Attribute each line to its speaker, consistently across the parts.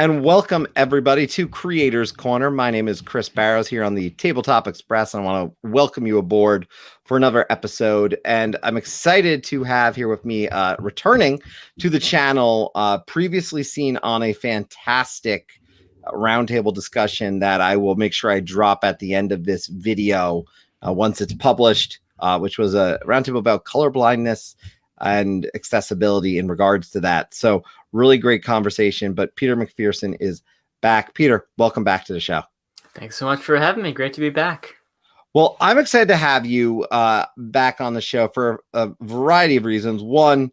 Speaker 1: And welcome everybody to Creators Corner. My name is Chris Barrows here on the Tabletop Express, and I want to welcome you aboard for another episode. And I'm excited to have here with me, returning to the channel, previously seen on a fantastic roundtable discussion that I will make sure I drop at the end of this video once it's published, which was a roundtable about color blindness and accessibility in regards to that. So really great conversation, but Peter McPherson is back. Peter, welcome back to the show.
Speaker 2: Thanks so much for having me. Great to be back.
Speaker 1: Well, I'm excited to have you back on the show for a variety of reasons. One,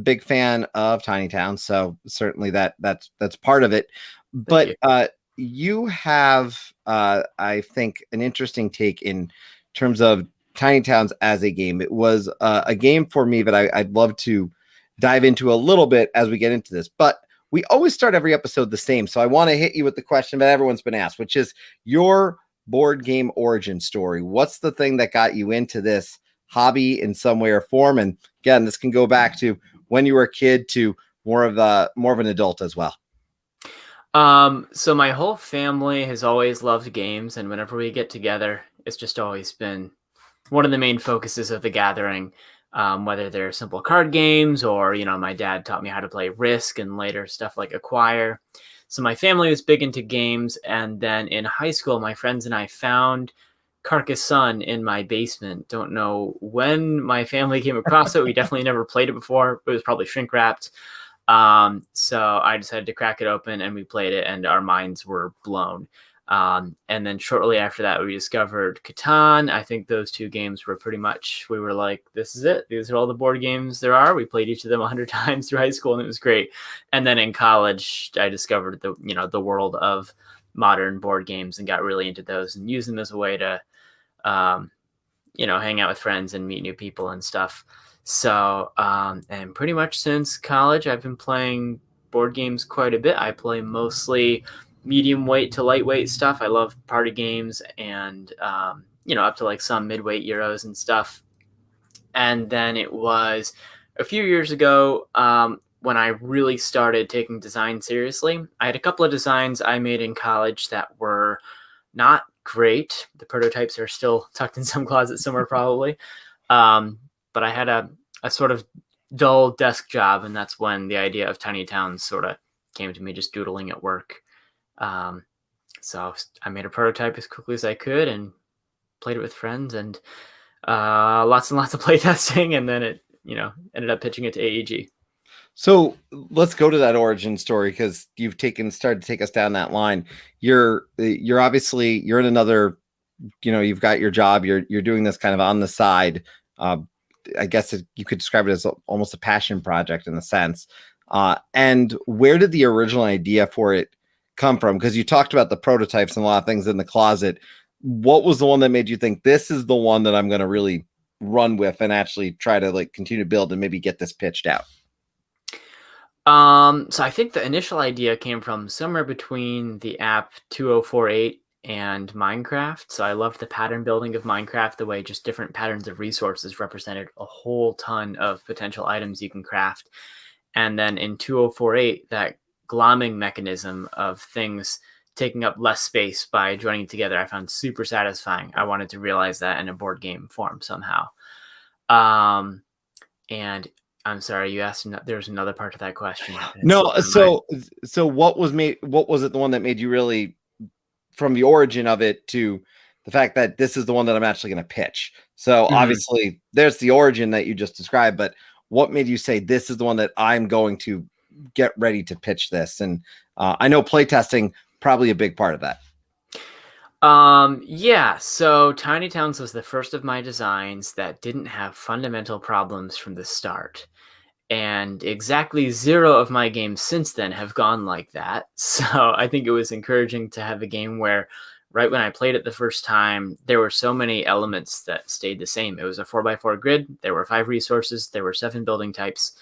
Speaker 1: big fan of Tiny Town, so certainly that's part of it. But you have, I think, an interesting take in terms of Tiny Towns as a game. It was a game for me that I'd love to dive into a little bit as we get into this, but we always start every episode the same. So I want to hit you with the question that everyone's been asked, which is your board game origin story. What's the thing that got you into this hobby in some way or form? And again, this can go back to when you were a kid to more of an adult as well.
Speaker 2: So my whole family has always loved games, and whenever we get together, it's just always been one of the main focuses of the gathering, whether they're simple card games or, my dad taught me how to play Risk and later stuff like Acquire. So my family was big into games. And then in high school, my friends and I found Carcassonne in my basement. Don't know when my family came across it. We definitely never played it before. It was probably shrink wrapped. So I decided to crack it open and we played it and our minds were blown. And then shortly after that, we discovered Catan. I think those two games were pretty much, we were like, this is it. These are all the board games there are. We played each of them 100 times through high school and it was great. And then in college, I discovered the world of modern board games and got really into those and used them as a way to, hang out with friends and meet new people and stuff. So, and pretty much since college, I've been playing board games quite a bit. I play mostly medium weight to lightweight stuff. I love party games and, up to like some midweight Euros and stuff. And then it was a few years ago when I really started taking design seriously. I had a couple of designs I made in college that were not great. The prototypes are still tucked in some closet somewhere probably. But I had a sort of dull desk job, and that's when the idea of Tiny Towns sort of came to me, just doodling at work. So I made a prototype as quickly as I could and played it with friends and lots and lots of playtesting, and then it ended up pitching it to AEG.
Speaker 1: So let's go to that origin story because you've started to take us down that line. You're obviously in another, you've got your job. You're doing this kind of on the side. I guess you could describe it as almost a passion project in a sense. And where did the original idea for it come from? Because you talked about the prototypes and a lot of things in the closet. What was the one that made you think this is the one that I'm going to really run with and actually try to continue to build and maybe get this pitched out?
Speaker 2: So I think the initial idea came from somewhere between the app 2048 and Minecraft. So I loved the pattern building of Minecraft, the way just different patterns of resources represented a whole ton of potential items you can craft. And then in 2048, that glomming mechanism of things taking up less space by joining together, I found super satisfying. I wanted to realize that in a board game form somehow. And I'm sorry, you asked, there's another part to that question.
Speaker 1: No. So what was it the one that made you really, from the origin of it to the fact that this is the one that I'm actually going to pitch? So obviously there's the origin that you just described, but what made you say this is the one that I'm going to get ready to pitch this? And I know playtesting probably a big part of that.
Speaker 2: Yeah, so Tiny Towns was the first of my designs that didn't have fundamental problems from the start. And exactly 0 of my games since then have gone like that. So I think it was encouraging to have a game where right when I played it the first time, there were so many elements that stayed the same. It was a 4x4 grid. There were 5 resources. There were 7 building types.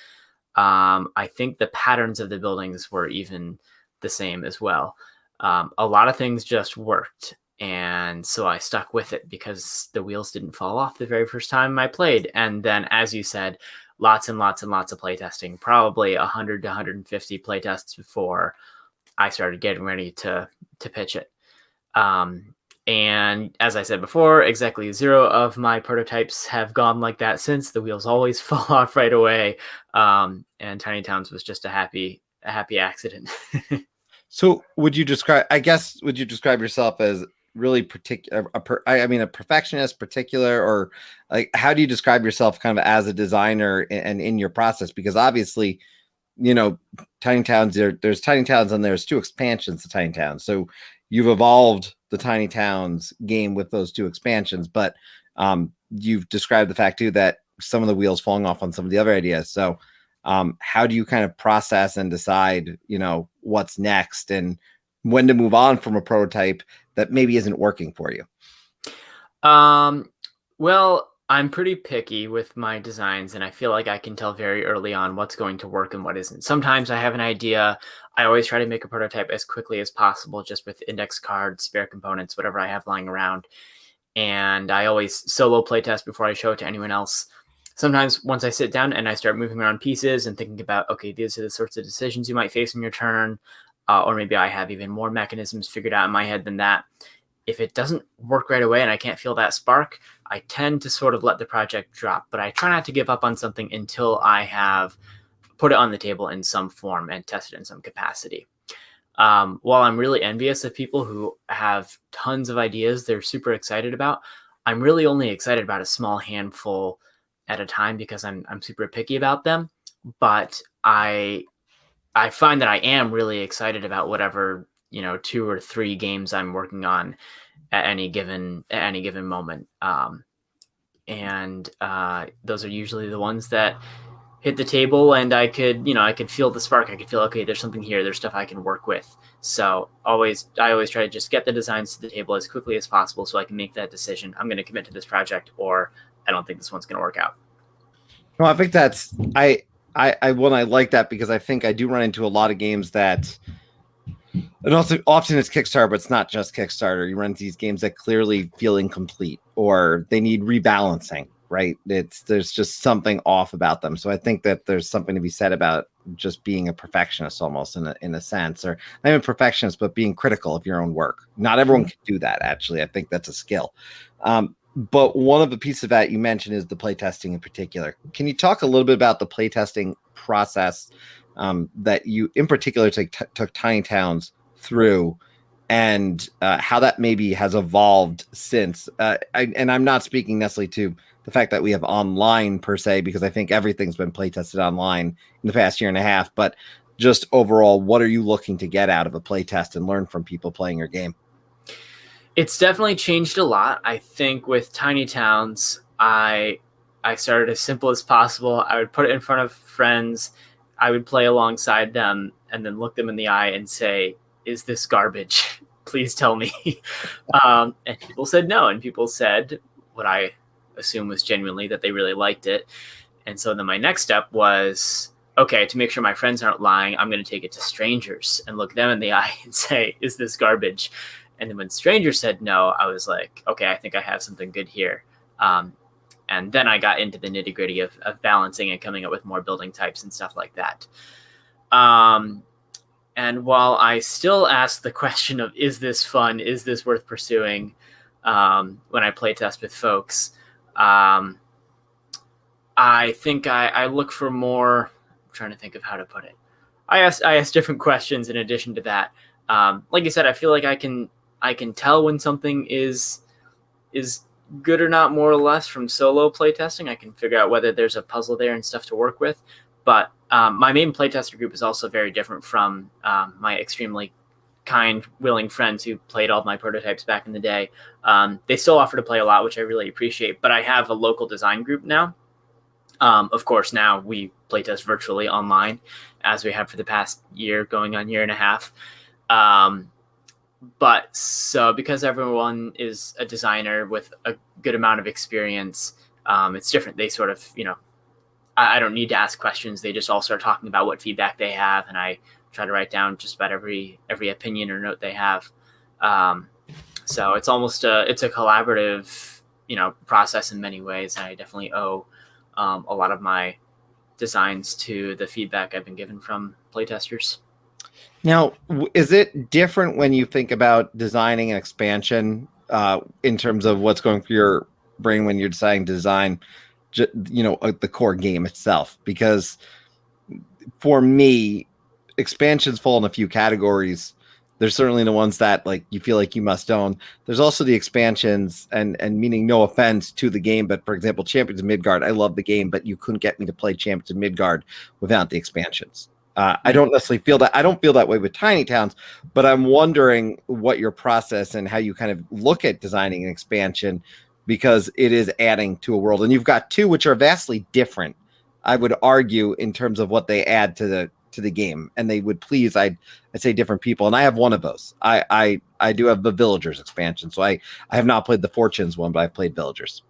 Speaker 2: I think the patterns of the buildings were even the same as well. A lot of things just worked. And so I stuck with it because the wheels didn't fall off the very first time I played. And then, as you said, lots and lots and lots of playtesting, probably 100 to 150 playtests before I started getting ready to pitch it. And as I said before, exactly 0 of my prototypes have gone like that since. The wheels always fall off right away. And Tiny Towns was just a happy accident.
Speaker 1: So would you describe, I guess, would you describe yourself as really particular, I mean, a perfectionist, particular, or like, how do you describe yourself kind of as a designer and in your process? Because obviously, you know, Tiny Towns, there's Tiny Towns and there's 2 expansions to Tiny Towns. So you've evolved the Tiny Towns game with those 2 expansions, but you've described the fact too that some of the wheels falling off on some of the other ideas. So how do you kind of process and decide, what's next and when to move on from a prototype that maybe isn't working for you?
Speaker 2: Well, I'm pretty picky with my designs, and I feel like I can tell very early on what's going to work and what isn't. Sometimes I have an idea. I always try to make a prototype as quickly as possible, just with index cards, spare components, whatever I have lying around. And I always solo playtest before I show it to anyone else. Sometimes once I sit down and I start moving around pieces and thinking about, okay, these are the sorts of decisions you might face in your turn, or maybe I have even more mechanisms figured out in my head than that. If it doesn't work right away and I can't feel that spark, I tend to sort of let the project drop, but I try not to give up on something until I have put it on the table in some form and tested in some capacity. While I'm really envious of people who have tons of ideas they're super excited about, I'm really only excited about a small handful at a time because I'm super picky about them. But I find that I am really excited about whatever 2 or 3 games I'm working on at any given moment. And those are usually the ones that hit the table, and I could feel the spark. I could feel, okay, there's something here. There's stuff I can work with. So I always try to just get the designs to the table as quickly as possible so I can make that decision. I'm going to commit to this project, or I don't think this one's going to work out.
Speaker 1: No, I think that's I like that because I think I do run into a lot of games that, and also often it's Kickstarter, but it's not just Kickstarter. You run into these games that clearly feel incomplete or they need rebalancing, right? There's just something off about them. So I think that there's something to be said about just being a perfectionist almost in a sense, or not even perfectionist, but being critical of your own work. Not everyone can do that, actually. I think that's a skill. But one of the pieces of that you mentioned is the playtesting in particular. Can you talk a little bit about the playtesting process that you in particular took Tiny Towns through, and how that maybe has evolved since? And I'm not speaking necessarily to the fact that we have online per se, because I think everything's been play tested online in the past year and a half, but just overall, what are you looking to get out of a play test and learn from people playing your game?
Speaker 2: It's definitely changed a lot. I think with Tiny Towns, I started as simple as possible. I would put it in front of friends. I would play alongside them and then look them in the eye and say, "Is this garbage? Please tell me." And people said no, and people said what I assume was genuinely that they really liked it. And so then my next step was, okay, to make sure my friends aren't lying, I'm going to take it to strangers and look them in the eye and say, "Is this garbage?" And then when strangers said no, I was like, okay, I think I have something good here. And then I got into the nitty gritty of balancing and coming up with more building types and stuff like that. And while I still ask the question of, is this fun? Is this worth pursuing? When I play test with folks, I think I look for more. I'm trying to think of how to put it. I ask different questions in addition to that. Like you said, I feel like I can tell when something is good or not, more or less, from solo playtesting. I can figure out whether there's a puzzle there and stuff to work with. But my main playtester group is also very different from my extremely kind, willing friends who played all of my prototypes back in the day. They still offer to play a lot, which I really appreciate. But I have a local design group now. Of course, now we playtest virtually online, as we have for the past year, going on year and a half. But so because everyone is a designer with a good amount of experience, it's different. They sort of, I don't need to ask questions. They just all start talking about what feedback they have, and I try to write down just about every opinion or note they have. So it's almost it's a collaborative, process in many ways, and I definitely owe a lot of my designs to the feedback I've been given from playtesters.
Speaker 1: Now, is it different when you think about designing an expansion in terms of what's going through your brain when you're deciding to design, the core game itself? Because for me, expansions fall in a few categories. There's certainly the ones that like you feel like you must own. There's also the expansions, and meaning no offense to the game, but for example, Champions of Midgard, I love the game, but you couldn't get me to play Champions of Midgard without the expansions. I
Speaker 2: Mm.
Speaker 1: don't necessarily feel that. I don't feel that way with Tiny Towns, but I'm wondering what your process and how you kind of look at designing an expansion because it is adding to a world, and you've got two which are vastly different. I would argue in terms of what they add to the game, and they would please I'd say different people. And I have one of those. I do have the Villagers expansion, so I have not played the Fortunes one, but I've played Villagers.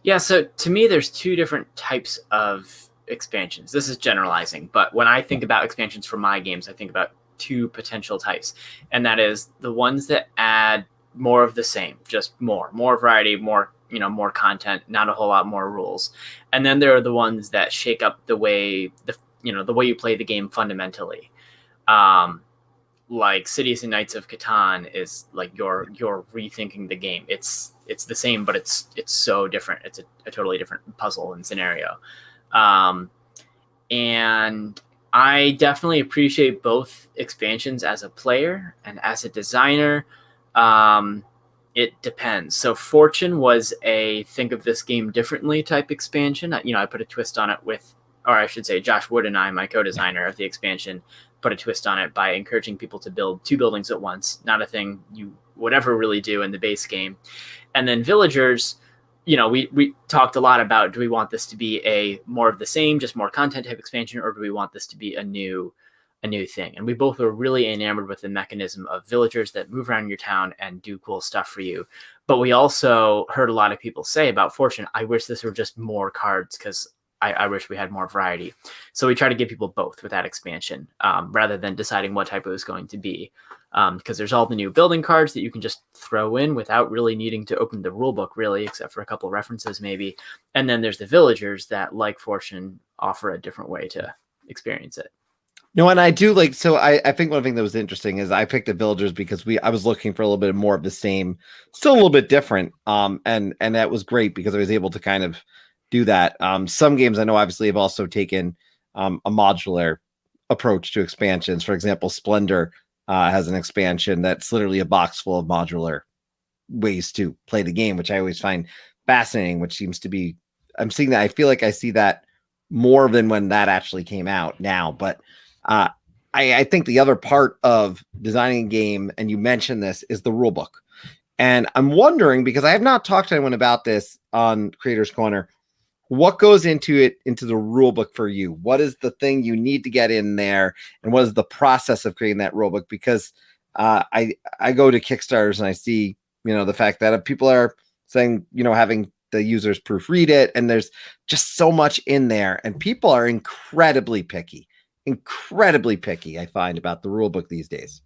Speaker 2: Yeah, so to me, there's two different types of expansions. This is generalizing, but when I think about expansions for my games, I think about two potential types, and that is the ones that add more of the same, just more variety, more content, not a whole lot more rules. And then there are the ones that shake up the way the way you play the game fundamentally. Um, like Cities and Knights of Catan is like you're rethinking the game. It's the same, but it's so different. It's a totally different puzzle and scenario. Um, and I definitely appreciate both expansions as a player and as a designer. Um, it depends. So Fortune was a think of this game differently type expansion. I put a twist on it with, or I should say, Josh Wood and I, my co-designer of the expansion, put a twist on it by encouraging people to build two buildings at once. Not a thing you would ever really do in the base game. And then Villagers, we talked a lot about, do we want this to be a more of the same, just more content type expansion, or do we want this to be a new thing? And we both were really enamored with the mechanism of villagers that move around your town and do cool stuff for you. But we also heard a lot of people say about Fortune, I wish this were just more cards because I wish we had more variety. So we try to give people both with that expansion rather than deciding what type it was going to be. Because there's all the new building cards that you can just throw in without really needing to open the rule book, really, except for a couple of references maybe. And then there's the villagers that, like Fortune, offer a different way to experience it.
Speaker 1: No, and I do like so I think one thing that was interesting is I picked the Villagers because I was looking for a little bit more of the same, still a little bit different. And that was great because I was able to kind of do that. Some games I know obviously have also taken a modular approach to expansions. For example, Splendor has an expansion that's literally a box full of modular ways to play the game, which I always find fascinating, which seems to be I'm seeing that I feel like I see that more than when that actually came out now. But uh, I think the other part of designing a game, and you mentioned this, is the rule book. And I'm wondering because I have not talked to anyone about this on Creators Corner. What goes into the rule book for you? What is the thing you need to get in there, and what is the process of creating that rule book? Because I go to Kickstarters and I see the fact that people are saying having the users proofread it, and there's just so much in there, and people are incredibly picky. I find about the rule book these days.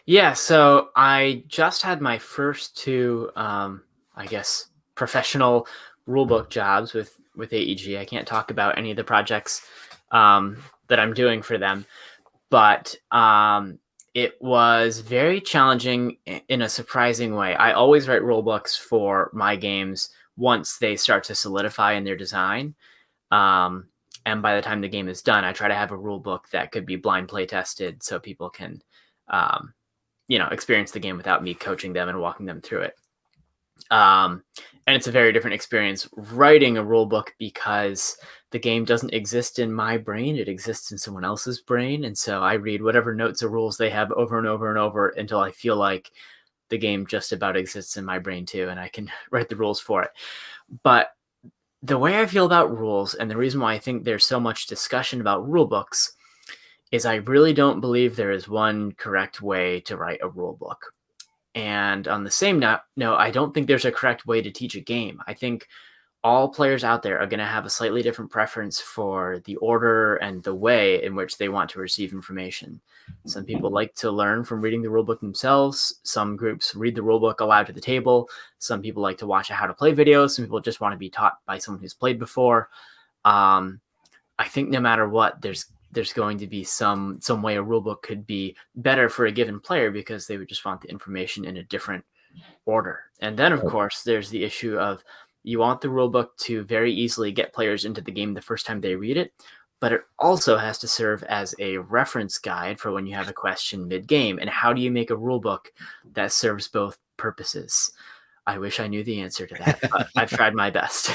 Speaker 2: Yeah, so I just had my first two, I guess, professional rulebook jobs with AEG. I can't talk about any of the projects that I'm doing for them, but it was very challenging in a surprising way. I always write rulebooks for my games once they start to solidify in their design. And by the time the game is done, I try to have a rule book that could be blind play tested so people can um, experience the game without me coaching them and walking them through it. And it's a very different experience writing a rule book because the game doesn't exist in my brain. It exists in someone else's brain. And so I read whatever notes or rules they have over and over and over until I feel like the game just about exists in my brain too. And I can write the rules for it. But the way I feel about rules, and the reason why I think there's so much discussion about rule books, is I really don't believe there is one correct way to write a rule book. And on the same note, no, I don't think there's a correct way to teach a game. I think all players out there are going to have a slightly different preference for the order and the way in which they want to receive information. Some people like to learn from reading the rulebook themselves. Some groups read the rulebook aloud to the table. Some people like to watch a how to play video. Some people just want to be taught by someone who's played before. I think no matter what, there's there's going to be some way a rulebook could be better for a given player because they would just want the information in a different order. And then, of course, there's the issue of you want the rulebook to very easily get players into the game the first time they read it, but it also has to serve as a reference guide for when you have a question mid-game. And how do you make a rulebook that serves both purposes? I wish I knew the answer to that, but I've tried my best.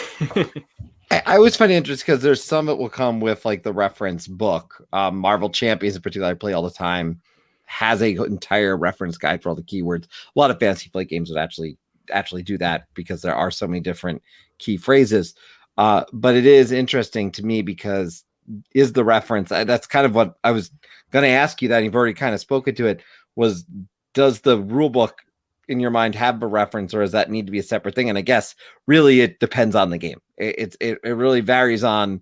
Speaker 1: I always find it interesting because there's some that will come with like the reference book. Marvel Champions in particular, I play all the time, has a entire reference guide for all the keywords. A lot of fantasy flight games would actually do that because there are so many different key phrases. But it is interesting to me because is the reference, that's kind of what I was going to ask you, that you've already kind of spoken to it, was does the rule book in your mind have a reference, or does that need to be a separate thing? And I guess really it depends on the game. It really varies on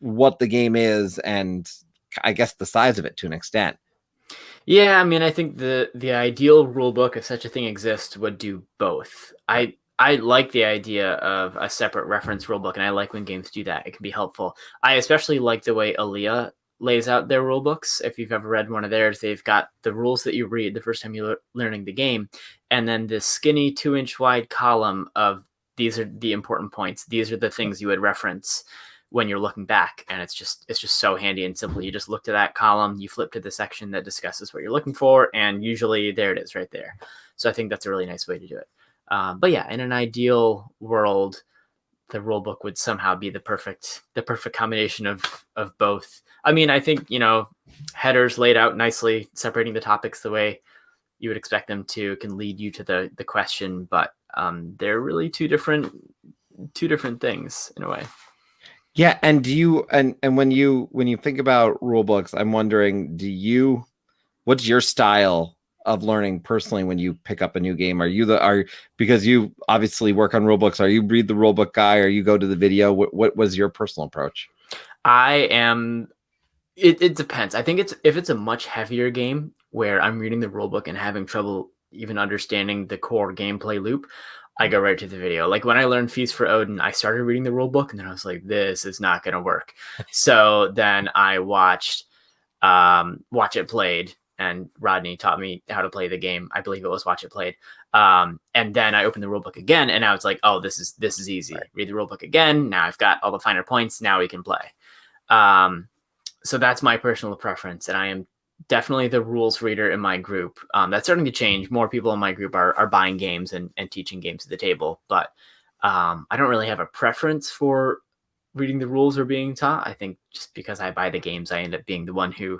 Speaker 1: what the game is, and I guess the size of it to an extent.
Speaker 2: Yeah, I mean, I think the ideal rule book, if such a thing exists, would do both. I like the idea of a separate reference rule book, and I like when games do that. It can be helpful. I especially like the way Aaliyah lays out their rule books. If you've ever read one of theirs, they've got the rules that you read the first time you're learning the game, and then this skinny 2-inch wide column of these are the important points. These are the things you would reference when you're looking back, and it's just so handy and simple. You just look to that column, you flip to the section that discusses what you're looking for, and usually there it is right there. So I think that's a really nice way to do it. But yeah, in an ideal world, the rule book would somehow be the perfect combination of both. I mean, I think, headers laid out nicely, separating the topics the way you would expect them to, can lead you to the question, but they're really two different things in a way.
Speaker 1: Yeah, and do you and when you think about rule books, I'm wondering, what's your style of learning personally when you pick up a new game? Because you obviously work on rule books, are you read the rule book guy, or you go to the video? What was your personal approach?
Speaker 2: It depends. I think if it's a much heavier game where I'm reading the rule book and having trouble even understanding the core gameplay loop, I go right to the video. Like when I learned Feast for Odin, I started reading the rule book and then I was like, this is not going to work. So then I watched Watch It Played, and Rodney taught me how to play the game. I believe it was Watch It Played. And then I opened the rule book again, and now it's like, oh, this is easy. Right. Read the rule book again. Now I've got all the finer points. Now we can play. So that's my personal preference, and I am definitely the rules reader in my group. That's starting to change. More people in my group are buying games and teaching games at the table, but I don't really have a preference for reading the rules or being taught. I think just because I buy the games, I end up being the one who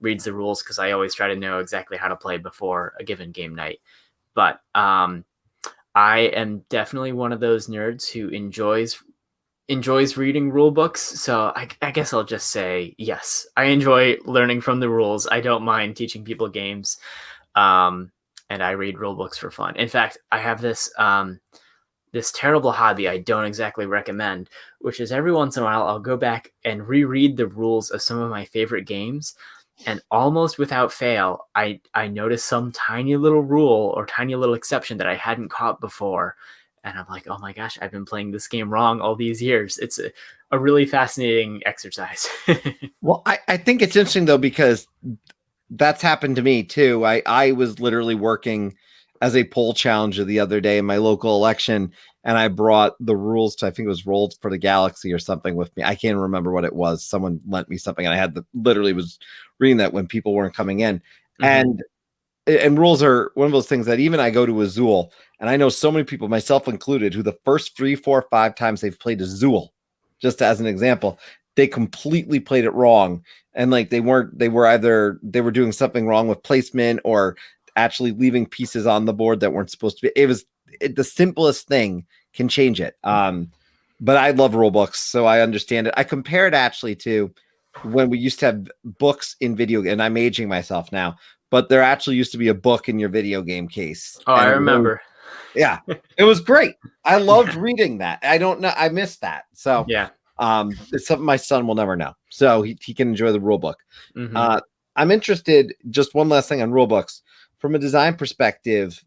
Speaker 2: reads the rules because I always try to know exactly how to play before a given game night. But I am definitely one of those nerds who enjoys reading rule books. So I guess I'll just say yes. I enjoy learning from the rules. I don't mind teaching people games. And I read rule books for fun. In fact, I have this terrible hobby I don't exactly recommend, which is every once in a while I'll go back and reread the rules of some of my favorite games. And almost without fail, I notice some tiny little rule or tiny little exception that I hadn't caught before. And I'm like, oh my gosh, I've been playing this game wrong all these years. It's a really fascinating exercise.
Speaker 1: Well, I think it's interesting, though, because that's happened to me, too. I was literally working as a poll challenger the other day in my local election, and I brought the rules to, I think it was Rolls for the Galaxy or something with me. I can't remember what it was. Someone lent me something, and I had literally was reading that when people weren't coming in. Mm-hmm. And rules are one of those things that even I go to Azul, and I know so many people, myself included, who the first 3, 4, 5 times they've played Azul, just as an example, they completely played it wrong. And like they were doing something wrong with placement or actually leaving pieces on the board that weren't supposed to be. The simplest thing can change it. But I love rule books, so I understand it. I compare it actually to when we used to have books in video, and I'm aging myself now, but there actually used to be a book in your video game case.
Speaker 2: Oh, I remember.
Speaker 1: Yeah, it was great. I loved reading that. I don't know. I missed that. So
Speaker 2: yeah,
Speaker 1: it's something my son will never know. So he can enjoy the rule book.
Speaker 2: Mm-hmm.
Speaker 1: I'm interested. Just one last thing on rule books from a design perspective.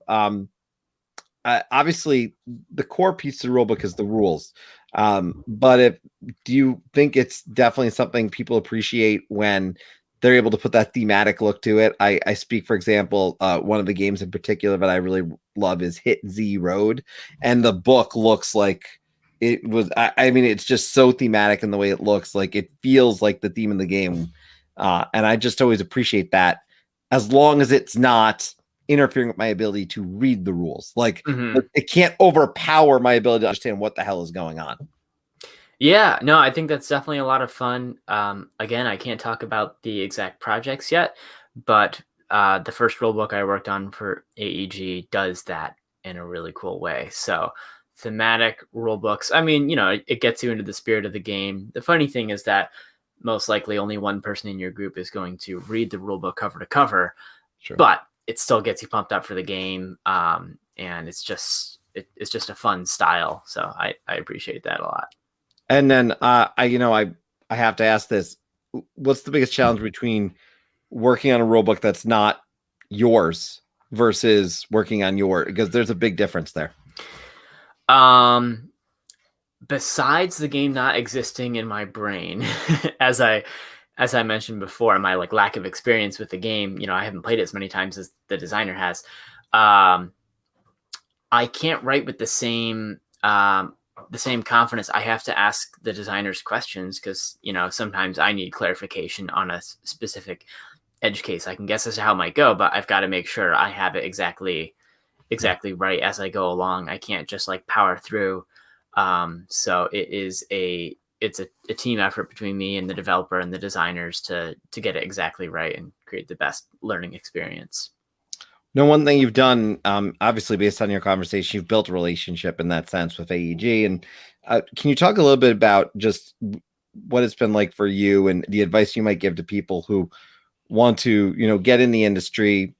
Speaker 1: Obviously, the core piece of the rule book is the rules. But do you think it's definitely something people appreciate when they're able to put that thematic look to it? I speak, for example, one of the games in particular that I really love is Hit Z Road, and the book looks like it was. I mean, it's just so thematic in the way it looks. Like it feels like the theme of the game, and I just always appreciate that, as long as it's not interfering with my ability to read the rules. Like
Speaker 2: Mhm.
Speaker 1: it can't overpower my ability to understand what the hell is going on.
Speaker 2: Yeah, no, I think that's definitely a lot of fun. Again, I can't talk about the exact projects yet, but the first rulebook I worked on for AEG does that in a really cool way. So, thematic rulebooks, I mean, it gets you into the spirit of the game. The funny thing is that most likely only one person in your group is going to read the rulebook cover to cover,
Speaker 1: Sure.
Speaker 2: but it still gets you pumped up for the game. And it's just a fun style. So, I appreciate that a lot.
Speaker 1: And then I have to ask this. What's the biggest challenge between working on a rule book that's not yours versus working on your, because there's a big difference there.
Speaker 2: Um, Besides the game not existing in my brain, as I mentioned before, my like lack of experience with the game, I haven't played it as many times as the designer has. Um, I can't write with the same confidence. I have to ask the designers questions because sometimes I need clarification on a specific edge case. I can guess as to how it might go, but I've got to make sure I have it exactly right as I go along. I can't just like power through. So it's a team effort between me and the developer and the designers to get it exactly right and create the best learning experience.
Speaker 1: No, one thing you've done, obviously based on your conversation, you've built a relationship in that sense with AEG. And can you talk a little bit about just what it's been like for you and the advice you might give to people who want to, get in the industry,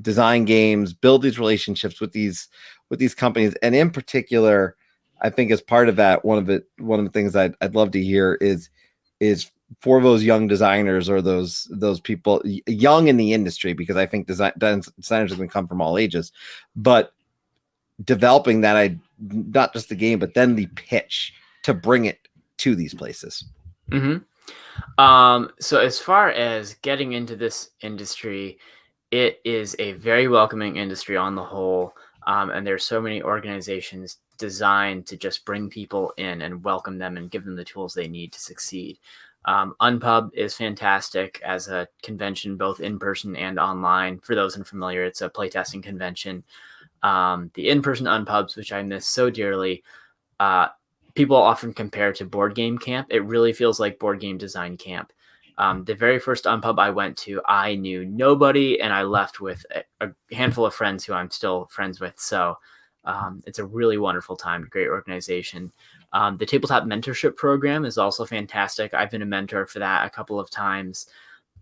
Speaker 1: design games, build these relationships with these companies, and in particular, I think as part of that, one of the things I'd love to hear is for those young designers or those people young in the industry, because I think designers can come from all ages, but developing that not just the game, but then the pitch to bring it to these places.
Speaker 2: Mm-hmm. So as far as getting into this industry, it is a very welcoming industry on the whole. And there's so many organizations designed to just bring people in and welcome them and give them the tools they need to succeed. Unpub is fantastic as a convention, both in person and online. For those unfamiliar, it's a playtesting convention. The in-person Unpubs, which I miss so dearly, uh, people often compare to board game camp. It really feels like board game design camp. The very first Unpub I went to, I knew nobody, and I left with a handful of friends who I'm still friends with. So it's a really wonderful time, great organization. The Tabletop Mentorship Program is also fantastic. I've been a mentor for that a couple of times,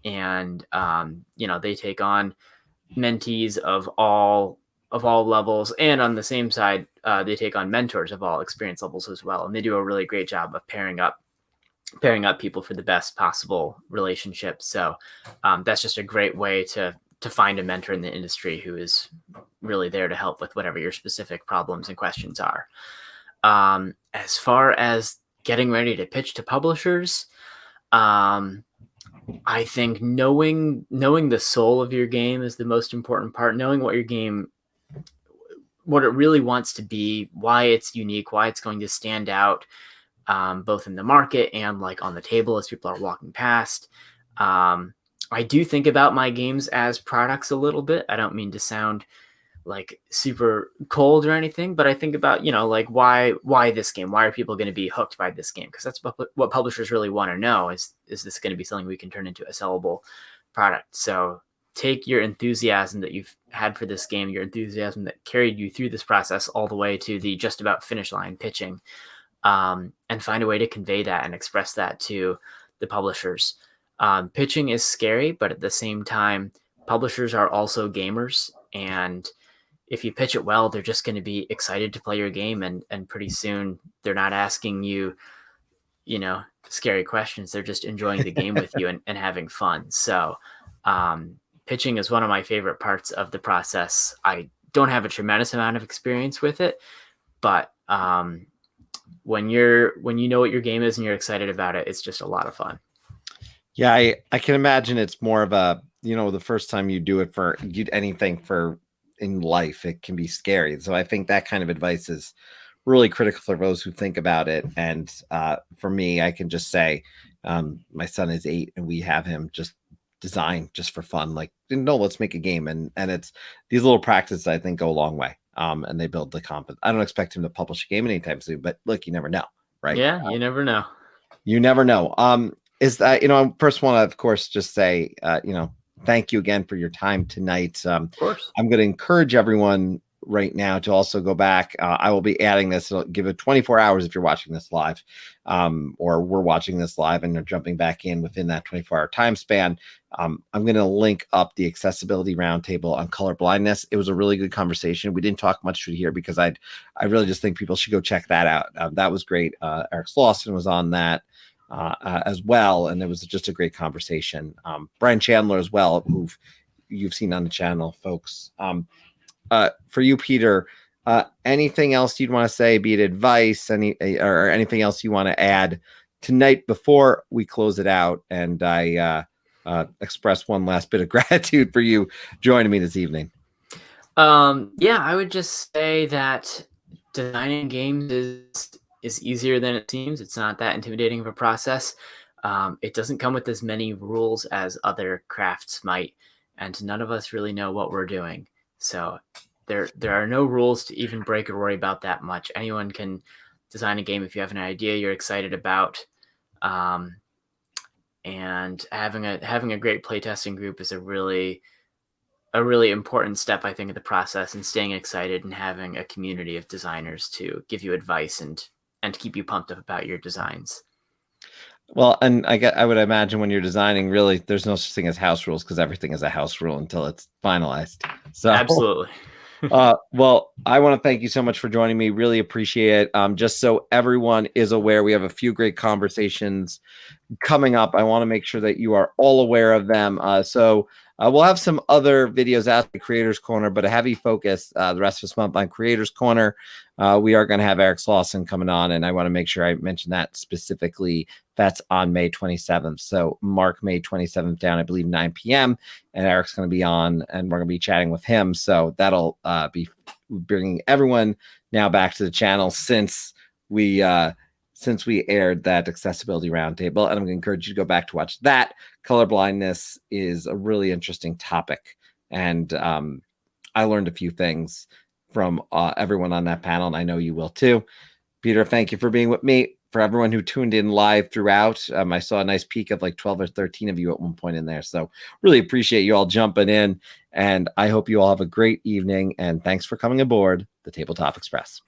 Speaker 2: and they take on mentees of all levels, and on the same side, they take on mentors of all experience levels as well, and they do a really great job of pairing up people for the best possible relationship. So that's just a great way to find a mentor in the industry who is really there to help with whatever your specific problems and questions are. As far as getting ready to pitch to publishers, I think knowing the soul of your game is the most important part. Knowing what your game, what it really wants to be, why it's unique, why it's going to stand out, both in the market and like on the table as people are walking past. I do think about my games as products a little bit. I don't mean to sound like super cold or anything, but I think about, like why this game? Why are people going to be hooked by this game? Because that's what publishers really want to know is this going to be something we can turn into a sellable product? So take your enthusiasm that you've had for this game, your enthusiasm that carried you through this process all the way to the just about finish line pitching, and find a way to convey that and express that to the publishers. Pitching is scary, but at the same time, publishers are also gamers, and if you pitch it well, they're just going to be excited to play your game, and pretty soon they're not asking you, scary questions. They're just enjoying the game with you and having fun. So, pitching is one of my favorite parts of the process. I don't have a tremendous amount of experience with it, but when you know what your game is and you're excited about it, it's just a lot of fun.
Speaker 1: Yeah, I can imagine it's more of a, the first time you do it for anything for in life, it can be scary. So I think that kind of advice is really critical for those who think about it. And for me, I can just say, my son is 8 and we have him just design just for fun. Like, no, let's make a game. And it's these little practices I think go a long way. And they build the confidence. I don't expect him to publish a game anytime soon, but look, you never know, right?
Speaker 2: Yeah, you never know.
Speaker 1: You never know. Is that, I first want to, of course, just say, thank you again for your time tonight.
Speaker 2: Of course.
Speaker 1: I'm going to encourage everyone right now to also go back. I will be adding this. It'll give it 24 hours if you're watching this live, or we're watching this live and you're jumping back in within that 24-hour time span. I'm going to link up the accessibility roundtable on color blindness. It was a really good conversation. We didn't talk much to here because I really just think people should go check that out. That was great. Eric Slauson was on that as well, and it was just a great conversation. Brian Chandler as well, who you've seen on the channel, folks. For you, Peter, anything else you'd want to say, be it advice, or anything else you want to add tonight before we close it out? And I express one last bit of gratitude for you joining me this evening.
Speaker 2: Yeah, I would just say that designing games is easier than it seems. It's not that intimidating of a process. It doesn't come with as many rules as other crafts might, and none of us really know what we're doing. So there are no rules to even break or worry about that much. Anyone can design a game if you have an idea you're excited about. And having a great playtesting group is a really important step, I think, in the process, and staying excited and having a community of designers to give you advice and keep you pumped up about your designs.
Speaker 1: Well, and I would imagine when you're designing, really, there's no such thing as house rules because everything is a house rule until it's finalized. So
Speaker 2: Absolutely.
Speaker 1: Well, I want to thank you so much for joining me. Really appreciate it. Just so everyone is aware, we have a few great conversations coming up. I want to make sure that you are all aware of them. So we'll have some other videos out the Creators Corner, but a heavy focus the rest of this month on Creators Corner. We are going to have Eric Slauson coming on, and I want to make sure I mention that specifically. That's on May 27th. So mark May 27th down, I believe, 9 p.m. And Eric's going to be on, and we're going to be chatting with him. So that'll be bringing everyone now back to the channel since we aired that accessibility roundtable. And I'm going to encourage you to go back to watch that. Color blindness is a really interesting topic. And I learned a few things from everyone on that panel, and I know you will too. Peter, thank you for being with me. For everyone who tuned in live throughout, I saw a nice peak of like 12 or 13 of you at one point in there. So really appreciate you all jumping in. And I hope you all have a great evening. And thanks for coming aboard the Tabletop Express.